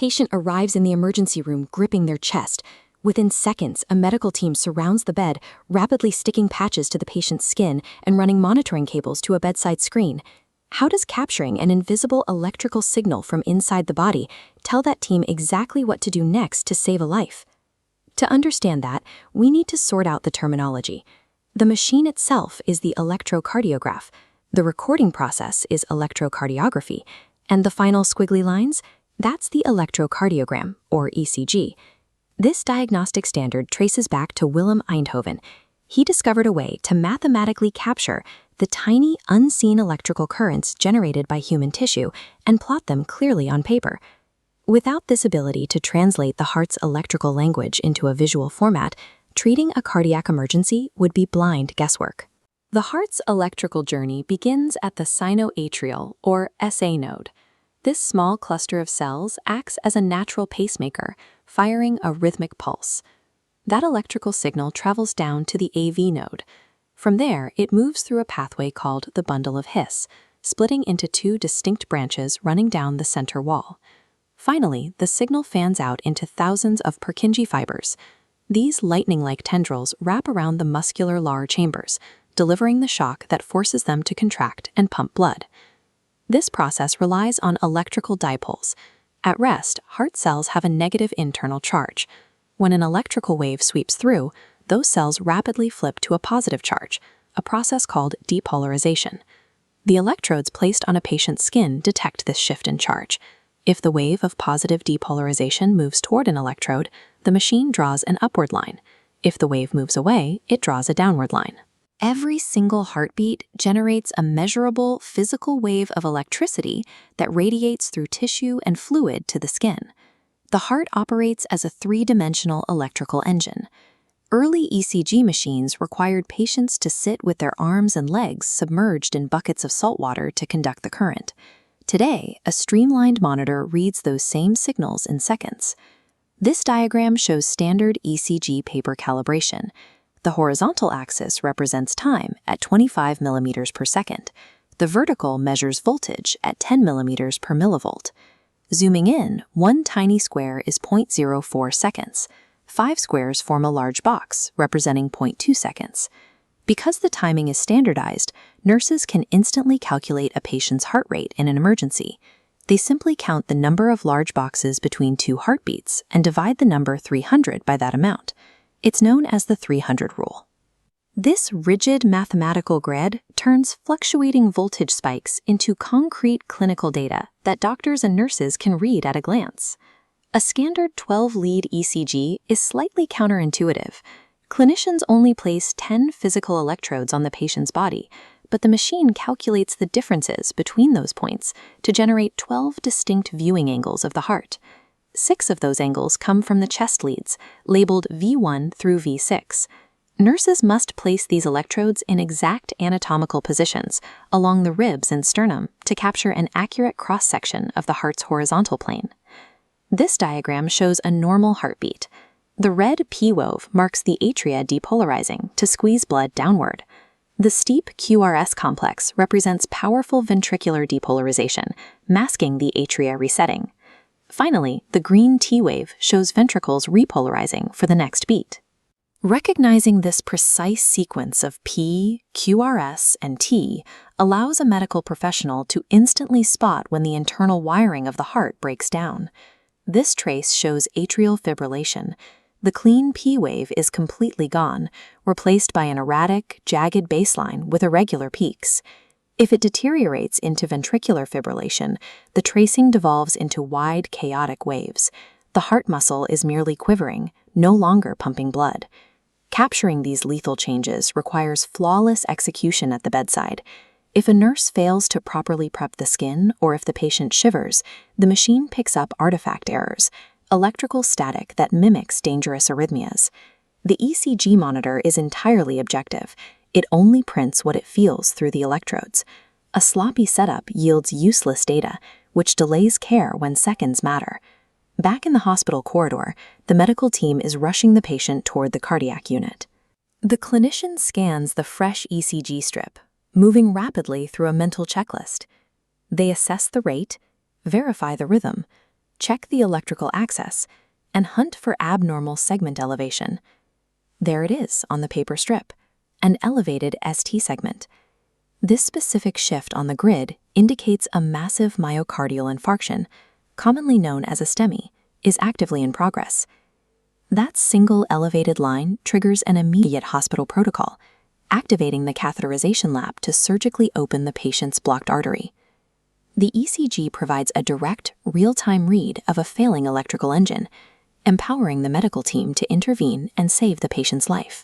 patient arrives in the emergency room gripping their chest. Within seconds, a medical team surrounds the bed, rapidly sticking patches to the patient's skin and running monitoring cables to a bedside screen. How does capturing an invisible electrical signal from inside the body tell that team exactly what to do next to save a life? To understand that, we need to sort out the terminology. The machine itself is the electrocardiograph, the recording process is electrocardiography, and the final squiggly lines? That's the electrocardiogram, or ECG. This diagnostic standard traces back to Willem Einthoven. He discovered a way to mathematically capture the tiny, unseen electrical currents generated by human tissue and plot them clearly on paper. Without this ability to translate the heart's electrical language into a visual format, treating a cardiac emergency would be blind guesswork. The heart's electrical journey begins at the sinoatrial, or SA node. This small cluster of cells acts as a natural pacemaker, firing a rhythmic pulse. That electrical signal travels down to the AV node. From there, it moves through a pathway called the bundle of His, splitting into two distinct branches running down the center wall. Finally, the signal fans out into thousands of Purkinje fibers. These lightning-like tendrils wrap around the muscular LAR chambers, delivering the shock that forces them to contract and pump blood. This process relies on electrical dipoles. At rest, heart cells have a negative internal charge. When an electrical wave sweeps through, those cells rapidly flip to a positive charge, a process called depolarization. The electrodes placed on a patient's skin detect this shift in charge. If the wave of positive depolarization moves toward an electrode, the machine draws an upward line. If the wave moves away, it draws a downward line. Every single heartbeat generates a measurable physical wave of electricity that radiates through tissue and fluid to the skin. The heart operates as a three-dimensional electrical engine. Early ECG machines required patients to sit with their arms and legs submerged in buckets of salt water to conduct the current. Today, a streamlined monitor reads those same signals in seconds. This diagram shows standard ECG paper calibration. The horizontal axis represents time at 25 millimeters per second. The vertical measures voltage at 10 millimeters per millivolt. Zooming in, one tiny square is 0.04 seconds. 5 squares form a large box, representing 0.2 seconds. Because the timing is standardized, nurses can instantly calculate a patient's heart rate in an emergency. They simply count the number of large boxes between two heartbeats and divide the number 300 by that amount. It's known as the 300 rule. This rigid mathematical grid turns fluctuating voltage spikes into concrete clinical data that doctors and nurses can read at a glance. A standard 12-lead ECG is slightly counterintuitive. Clinicians only place 10 physical electrodes on the patient's body, but the machine calculates the differences between those points to generate 12 distinct viewing angles of the heart. 6 of those angles come from the chest leads, labeled V1 through V6. Nurses must place these electrodes in exact anatomical positions along the ribs and sternum to capture an accurate cross-section of the heart's horizontal plane. This diagram shows a normal heartbeat. The red P-wave marks the atria depolarizing to squeeze blood downward. The steep QRS complex represents powerful ventricular depolarization, masking the atria resetting. Finally, the green T-wave shows ventricles repolarizing for the next beat. Recognizing this precise sequence of P, QRS, and T allows a medical professional to instantly spot when the internal wiring of the heart breaks down. This trace shows atrial fibrillation. The clean P wave is completely gone, replaced by an erratic, jagged baseline with irregular peaks. If it deteriorates into ventricular fibrillation, the tracing devolves into wide, chaotic waves. The heart muscle is merely quivering, no longer pumping blood. Capturing these lethal changes requires flawless execution at the bedside. If a nurse fails to properly prep the skin, or if the patient shivers, the machine picks up artifact errors, electrical static that mimics dangerous arrhythmias. The ECG monitor is entirely objective. It only prints what it feels through the electrodes. A sloppy setup yields useless data, which delays care when seconds matter. Back in the hospital corridor, the medical team is rushing the patient toward the cardiac unit. The clinician scans the fresh ECG strip, moving rapidly through a mental checklist. They assess the rate, verify the rhythm, check the electrical axis, and hunt for abnormal segment elevation. There it is on the paper strip, an elevated ST segment. This specific shift on the grid indicates a massive myocardial infarction, commonly known as a STEMI, is actively in progress. That single elevated line triggers an immediate hospital protocol, activating the catheterization lab to surgically open the patient's blocked artery. The ECG provides a direct, real-time read of a failing electrical engine, empowering the medical team to intervene and save the patient's life.